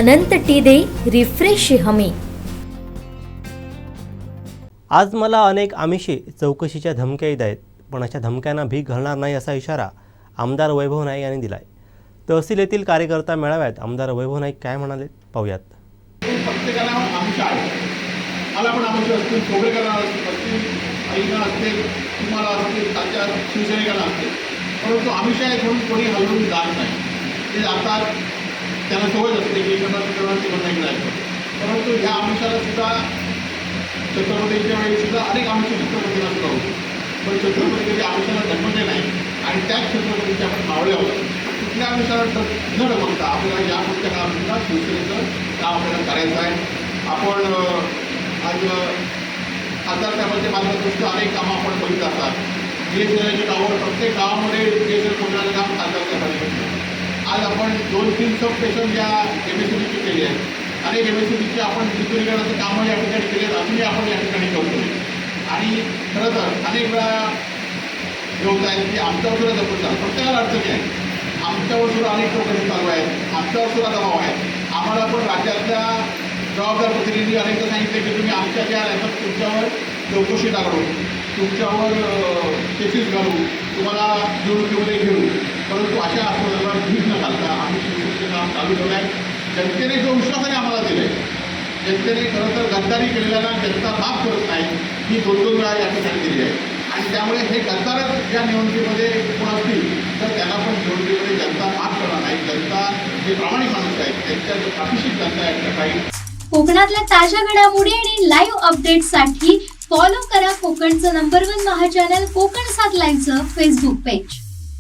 अनंत T दे refresh हमी। आज मला अनेक आमिषे चौकशीच्या धमक्या येत आहेत, पण अशा धमक्यांना भीक घालणार नाही असा इशारा आमदार वैभव नाईक यांनी दिलाय। तहसील येथील कार्यकर्ता मेळाव्यात आमदार वैभव नाईक काय म्हणाले पाहूयात। प्रत्येकाला आमिष आहे, मला पण आमिष असतील, कोबेकरांना असतील, आईना असतील, तुम्हाला असतील, ताच्या शिवसैनिकांना असतील, परंतु आमिष आहे म्हणून कोणी हलवून जात नाही। ते जातात, त्यांना सवय असते की एकमेकांना नाही करायचं, परंतु ह्या आमिषाला सुद्धा छत्रपतीच्या वेळी सुद्धा अनेक आमिष छत्रपतीला सुद्धा होते, पण छत्रपती कधी आमिषाला जन्मले नाही आणि त्याच छत्रपतीच्या आपण मावळे आहोत। कुठल्या आमिषाला न डबकता आपल्याला या पुढच्या काळातसुद्धा शिवसेनेचं काम आपल्याला करायचं आहे। आपण आज खासदार साहेबांच्या माध्यमातून अनेक कामं आपण बघित असतात। BSNLच्या गावावर प्रत्येक गावामध्ये BSNL पोहोचण्याचं काम खासदार साहेबांनी केलं। आज आपण 2-3 सब स्टेशन या MSCBची केली आहेत, अनेक MSCBची आपण विद्युतीकरणाचं कामं या ठिकाणी केली आहेत, अजूनही आपण या ठिकाणी करतो। आणि खरं तर अनेक वेळा जे होत आहेत की आमच्यावर सुद्धा जपून चालू, प्रत्येकाला अडचणी आहेत, आमच्यावर सुद्धा अनेक लोकांनी चालू आहेत, आमच्यावर सुद्धा दबाव आहे। आम्हाला पण राज्यातल्या जबाबदार प्रतिनिधी अनेकदा सांगितले की तुम्ही आमच्या ज्या याच्यात तुमच्यावर चौकशी टाकू, तुमच्यावर केसेस घालू, तुम्हाला निवडणुकीमध्ये घेऊ, परंतु अशा संदर्भात भीक न घालता आम्ही शिवसेनेचं काम चालू ठेवलं आहे। जनतेने जो विश्वासाने आम्हाला दिला आहे, जनतेने खरं तर गद्दारी केलेल्याला जनता माफ करत नाही, ही 2-2 वेळा या ठिकाणी दिली आहे। आणि त्यामुळे हे गद्दारच या निवडणुकीमध्ये कोण असतील तर त्यांना पण निवडणुकीमध्ये जनता माफ करणार नाही। जनता जे प्रामाणिक माणूस आहेत त्यांच्या पाठीशी जनता या ठिकाणी। कोकणातल्या ताज्या घडामोडी आणि लाईव्ह अपडेट्ससाठी फॉलो करा कोकणचं नंबर 1 महा चॅनल कोकण 7 लाईव्हचं फेसबुक पेज।